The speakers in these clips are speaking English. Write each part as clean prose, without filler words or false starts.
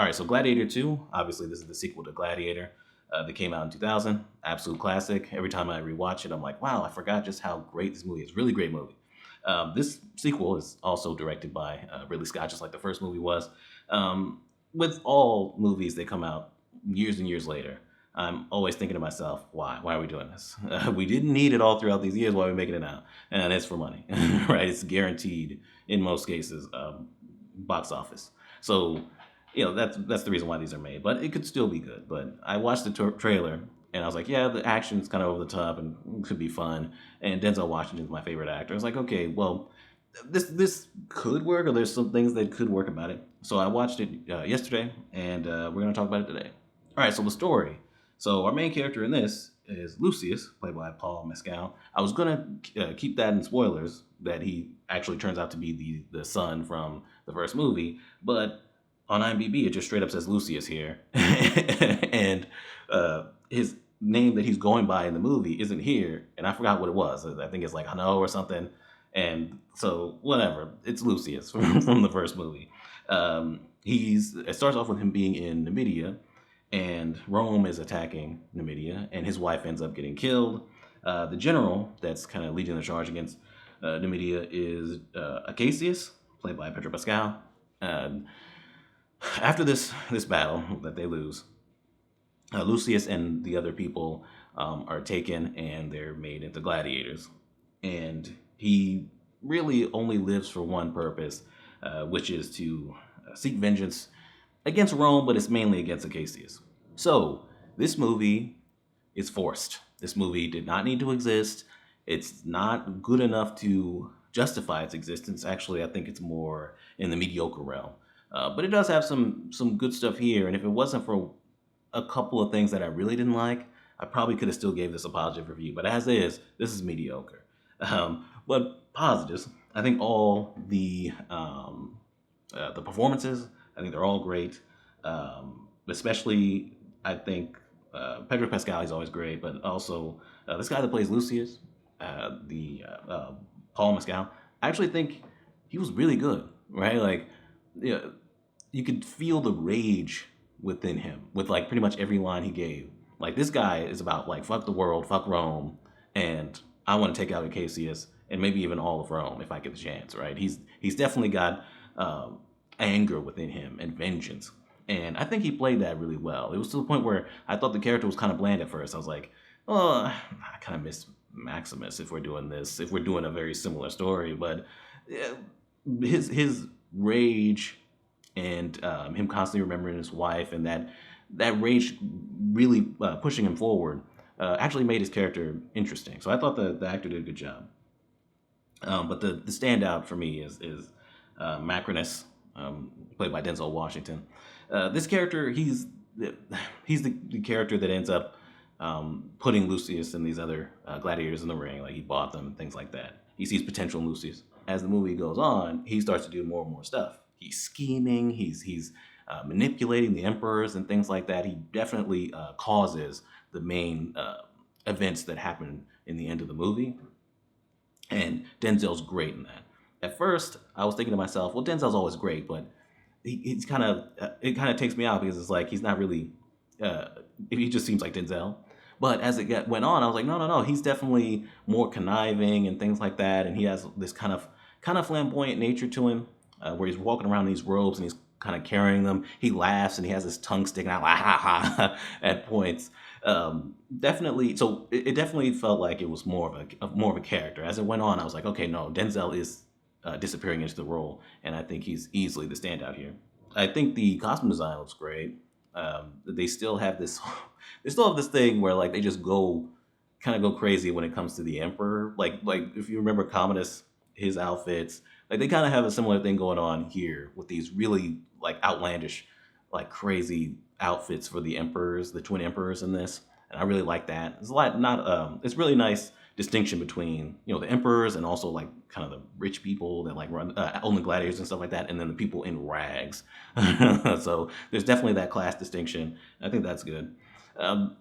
All right, so Gladiator 2, obviously this is the sequel to Gladiator that came out in 2000. Absolute classic. Every time I rewatch it, I'm like, wow, I forgot just how great this movie is. Really great movie. This sequel is also directed by Ridley Scott, just like the first movie was. Um, with all movies that come out years and years later, I'm always thinking to myself, why? Why are we doing this? We didn't need it all throughout these years. Why are we making it now? And it's for money, right? It's guaranteed in most cases, box office. So that's the reason why these are made. But it could still be good. But I watched the trailer and I was like, yeah, the action's kind of over the top and could be fun. And Denzel Washington's my favorite actor. I was like, okay, well, this could work, or there's some things that could work about it. So I watched it yesterday, and we're gonna talk about it today. All right, so the story. So our main character in this is Lucius, played by Paul Mescal. I was gonna keep that in spoilers that he actually turns out to be the son from the first movie, but on IMDb it just straight up says Lucius here, and his name that he's going by in the movie isn't here, and I forgot what it was. I think it's like Hano or something. And so whatever, it's Lucius from the first movie. It starts off with him being in Numidia, and Rome is attacking Numidia, and his wife ends up getting killed. The general that's kind of leading the charge against Numidia is Acacius, played by Pedro Pascal. And after this battle that they lose, Lucius and the other people are taken and they're made into gladiators. And he really only lives for one purpose, which is to seek vengeance against Rome, but it's mainly against Acacius. So this movie is forced. This movie did not need to exist. It's not good enough to justify its existence. Actually, I think it's more in the mediocre realm. But it does have some good stuff here, and if it wasn't for a couple of things that I really didn't like, I probably could have still gave this a positive review. But as is, this is mediocre. But positives, I think all the performances, I think they're all great. Especially, I think Pedro Pascal is always great, but also this guy that plays Lucius, the Paul Mescal, I actually think he was really good, right? Like, yeah, you could feel the rage within him with like pretty much every line he gave. Like this guy is about like fuck the world, fuck Rome, and I want to take out Acacius and maybe even all of Rome if I get the chance. Right? He's definitely got anger within him and vengeance, and I think he played that really well. It was to the point where I thought the character was kind of bland at first. I was like, oh, I kind of miss Maximus if we're doing this, if we're doing a very similar story, but his rage and him constantly remembering his wife and that rage really pushing him forward actually made his character interesting. So I thought the actor did a good job. But the standout for me is Macrinus, played by Denzel Washington. This character, he's the character that ends up putting Lucius and these other gladiators in the ring. Like he bought them and things like that. He sees potential in Lucius. As the movie goes on, he starts to do more and more stuff. He's scheming. He's manipulating the emperors and things like that. He definitely causes the main events that happen in the end of the movie. And Denzel's great in that. At first, I was thinking to myself, well, Denzel's always great, but he's kind of it kind of takes me out because it's like he's not really he just seems like Denzel. But as went on, I was like, no, he's definitely more conniving and things like that, and he has this kind of flamboyant nature to him, where he's walking around in these robes and he's kind of carrying them. He laughs and he has his tongue sticking out like ha ha at points. Definitely, so it definitely felt like it was more of a character. As it went on, I was like, okay, no, Denzel is disappearing into the role, and I think he's easily the standout here. I think the costume design looks great. They still have this, they still have this thing where like they just kind of go crazy when it comes to the emperor. Like if you remember Commodus, his outfits, like they kind of have a similar thing going on here with these really like outlandish, like crazy outfits for the emperors, the twin emperors in this, and I really like that. It's a lot not it's really nice distinction between the emperors and also like kind of the rich people that like run own the gladiators and stuff like that, and then the people in rags. So there's definitely that class distinction. I think that's good. Um,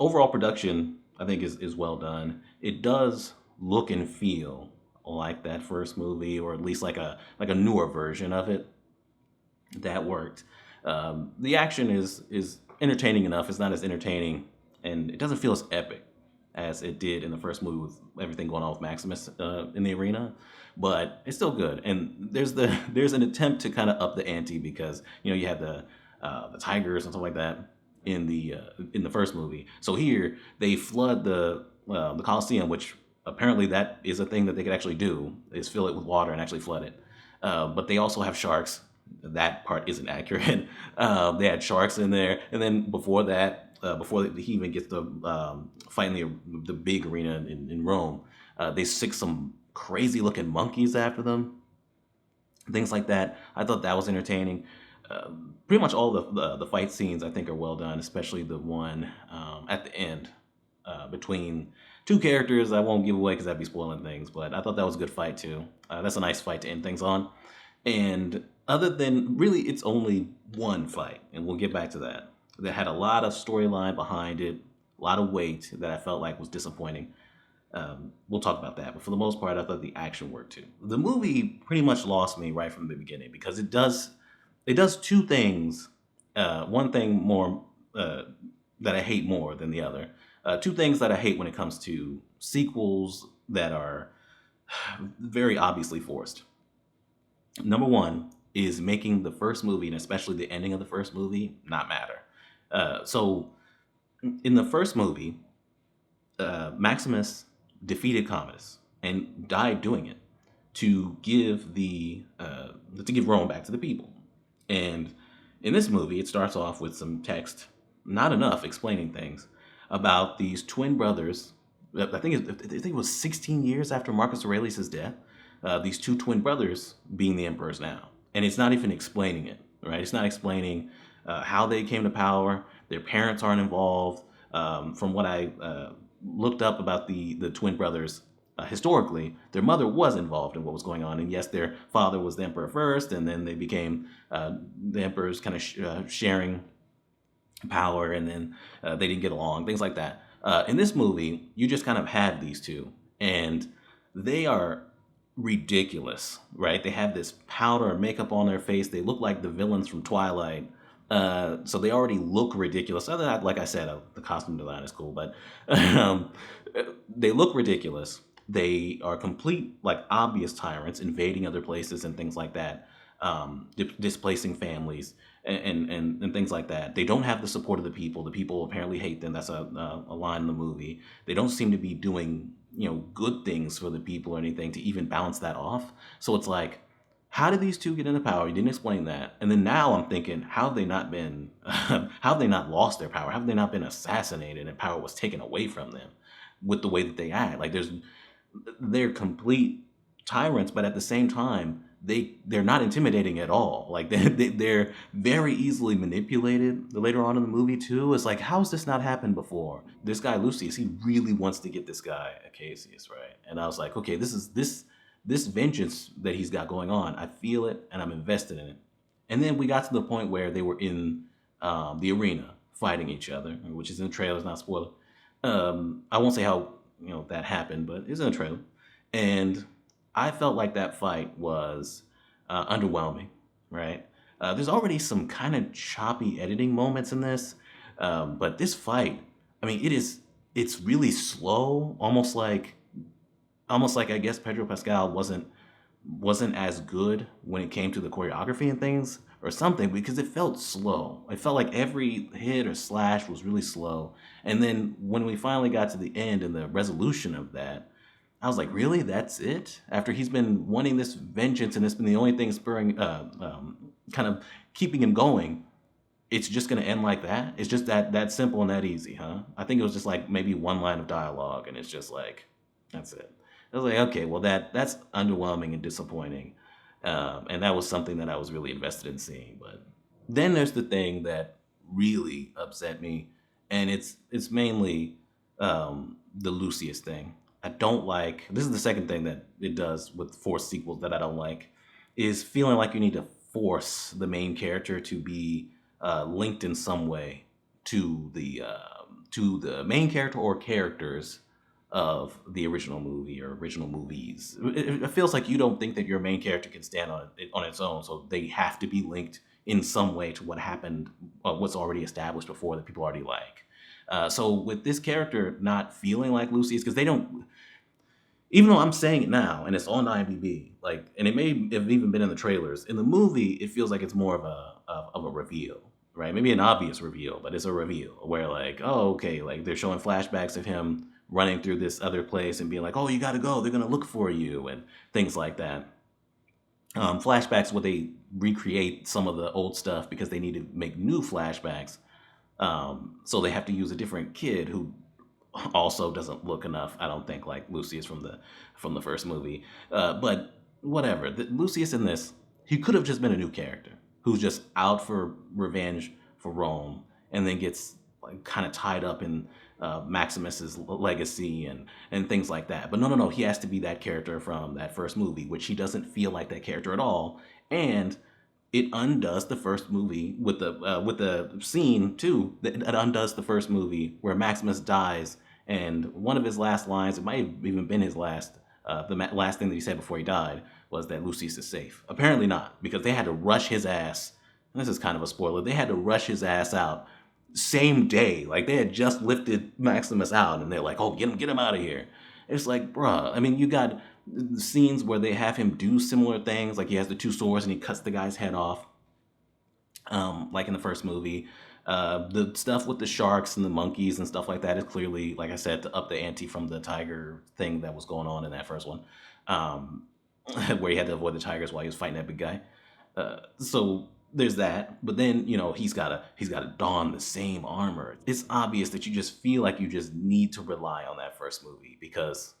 Overall production, I think, is well done. It does look and feel like that first movie, or at least like a newer version of it. That worked. The action is entertaining enough. It's not as entertaining, and it doesn't feel as epic as it did in the first movie with everything going on with Maximus in the arena. But it's still good, and there's an attempt to kind of up the ante because you have the tigers and stuff like that in the first movie. So here they flood the Coliseum, which apparently that is a thing that they could actually do, is fill it with water and actually flood it. But they also have sharks. That part isn't accurate. They had sharks in there, and then before that, before he even gets to fight in the big arena in Rome, they stick some crazy looking monkeys after them, things like that. I thought that was entertaining. Pretty much all the fight scenes I think are well done, especially the one at the end between two characters I won't give away because that'd be spoiling things. But I thought that was a good fight too. That's a nice fight to end things on. And other than really, it's only one fight, and we'll get back to that. That had a lot of storyline behind it, a lot of weight that I felt like was disappointing. We'll talk about that, but for the most part, I thought the action worked too. The movie pretty much lost me right from the beginning because it does two things. One thing more that I hate more than the other. Two things that I hate when it comes to sequels that are very obviously forced. Number one is making the first movie, and especially the ending of the first movie, not matter. So in the first movie, Maximus defeated Commodus and died doing it to give Rome back to the people. And in this movie, it starts off with some text, not enough, explaining things about these twin brothers. I think it was 16 years after Marcus Aurelius' death. These two twin brothers being the emperors now, and it's not even explaining it. Right? It's not explaining how they came to power. Their parents aren't involved. From what I looked up about the twin brothers historically, their mother was involved in what was going on, and yes, their father was the emperor first, and then they became the emperors, kind of sharing power, and then they didn't get along, things like that. In this movie, you just kind of have these two, and they are ridiculous, right? They have this powder and makeup on their face. They look like the villains from Twilight. So they already look ridiculous. Other than that, like I said, the costume design is cool, but um, they look ridiculous. They are complete, like obvious tyrants, invading other places and things like that, displacing families and things like that. They don't have the support of the people. The people apparently hate them. That's a line in the movie. They don't seem to be doing good things for the people or anything to even balance that off. So it's like, how did these two get into power? You didn't explain that. And then now I'm thinking, how have they not been, how have they not lost their power? How have they not been assassinated and power was taken away from them with the way that they act? Like they're complete tyrants, but at the same time, they're not intimidating at all. Like they're very easily manipulated later on in the movie too. It's like, how's this not happened before? This guy Lucius, he really wants to get this guy Acacius, right? And I was like, okay, this vengeance that he's got going on, I feel it and I'm invested in it. And then we got to the point where they were in the arena fighting each other, which is in the trailer. It's not a spoiler. I won't say how that happened, but it's in the trailer. And I felt like that fight was underwhelming, right? There's already some kind of choppy editing moments in this, but this fight, I mean, it's really slow, almost like I guess Pedro Pascal wasn't as good when it came to the choreography and things or something, because it felt slow. It felt like every hit or slash was really slow. And then when we finally got to the end and the resolution of that, I was like, really? That's it? After he's been wanting this vengeance and it's been the only thing spurring, kind of keeping him going, it's just going to end like that? It's just that simple and that easy, huh? I think it was just like maybe one line of dialogue and it's just like, that's it. I was like, okay, well that's underwhelming and disappointing. And that was something that I was really invested in seeing. But then there's the thing that really upset me, and it's mainly the Lucius thing. I don't like. This is the second thing that it does with forced sequels that I don't like, is feeling like you need to force the main character to be linked in some way to the main character or characters of the original movie or original movies. It feels like you don't think that your main character can stand on its own, so they have to be linked in some way to what happened, what's already established before that people already like. So with this character not feeling like Lucius, because they don't, even though I'm saying it now and it's on IMDb, like, and it may have even been in the trailers, in the movie, it feels like it's more of a reveal, right? Maybe an obvious reveal, but it's a reveal where like, oh, okay, like they're showing flashbacks of him running through this other place and being like, oh, you got to go, they're gonna look for you and things like that. Flashbacks where they recreate some of the old stuff because they need to make new flashbacks. So they have to use a different kid who also doesn't look enough, I don't think, like Lucius from the first movie. But whatever. Lucius in this, he could have just been a new character who's just out for revenge for Rome, and then gets like kind of tied up in Maximus's legacy and things like that. But no, he has to be that character from that first movie, which he doesn't feel like that character at all, and it undoes the first movie with the scene too. That undoes the first movie where Maximus dies, and one of his last lines, it might have even been his last, last thing that he said before he died, was that Lucius is safe. Apparently not, because they had to rush his ass. And this is kind of a spoiler. They had to rush his ass out same day. Like they had just lifted Maximus out, and they're like, "Oh, get him out of here." It's like, bruh. I mean, you got scenes where they have him do similar things, like he has the two swords and he cuts the guy's head off, like in the first movie. The stuff with the sharks and the monkeys and stuff like that is clearly, like I said, to up the ante from the tiger thing that was going on in that first one, where he had to avoid the tigers while he was fighting that big guy. So there's that, but then he's gotta don the same armor. It's obvious that you just feel like you just need to rely on that first movie because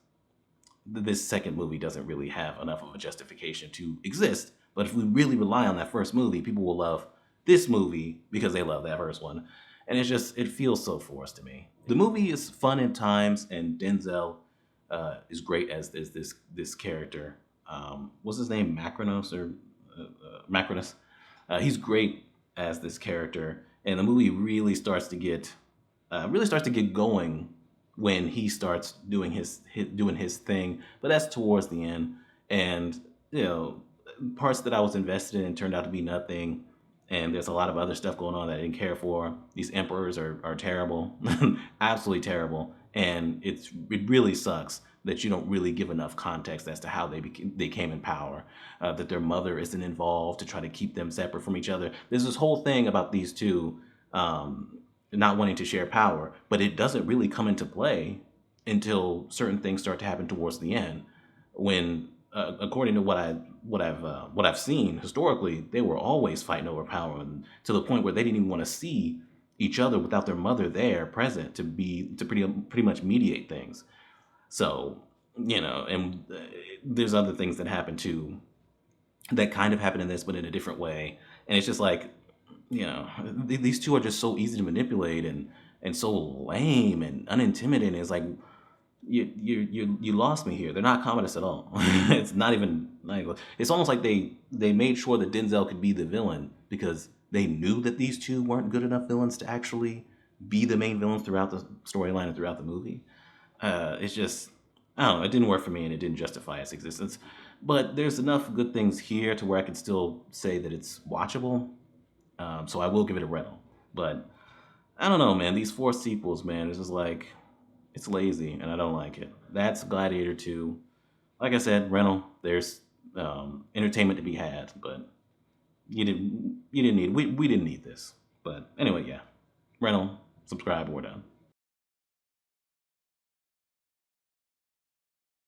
this second movie doesn't really have enough of a justification to exist. But if we really rely on that first movie, people will love this movie because they love that first one. And it feels so forced to me. The movie is fun at times, and Denzel is great as this character. What's his name? Macronos or Macronus? He's great as this character, and the movie really starts to get going when he starts doing his thing. But that's towards the end, and parts that I was invested in turned out to be nothing. And there's a lot of other stuff going on that I didn't care for. These emperors are terrible, absolutely terrible, and it really sucks that you don't really give enough context as to how they came in power. That their mother isn't involved to try to keep them separate from each other. There's this whole thing about these two not wanting to share power, but it doesn't really come into play until certain things start to happen towards the end. When, according to what I've seen historically, they were always fighting over power, and to the point where they didn't even want to see each other without their mother there present to pretty much mediate things. So and there's other things that happen too, that kind of happen in this, but in a different way. And it's just like, these two are just so easy to manipulate and so lame and unintimidating. It's like you lost me here. They're not comedists at all. It's not even like, it's almost like they made sure that Denzel could be the villain because they knew that these two weren't good enough villains to actually be the main villains throughout the storyline and throughout the movie. It's just, I don't know, it didn't work for me and it didn't justify its existence. But there's enough good things here to where I can still say that it's watchable. So I will give it a rental. But I don't know, man. These 4 sequels, man, it's just like, it's lazy and I don't like it. That's Gladiator 2. Like I said, rental. There's entertainment to be had, but you didn't need, we didn't need this. But anyway, yeah. Rental, subscribe, we're done.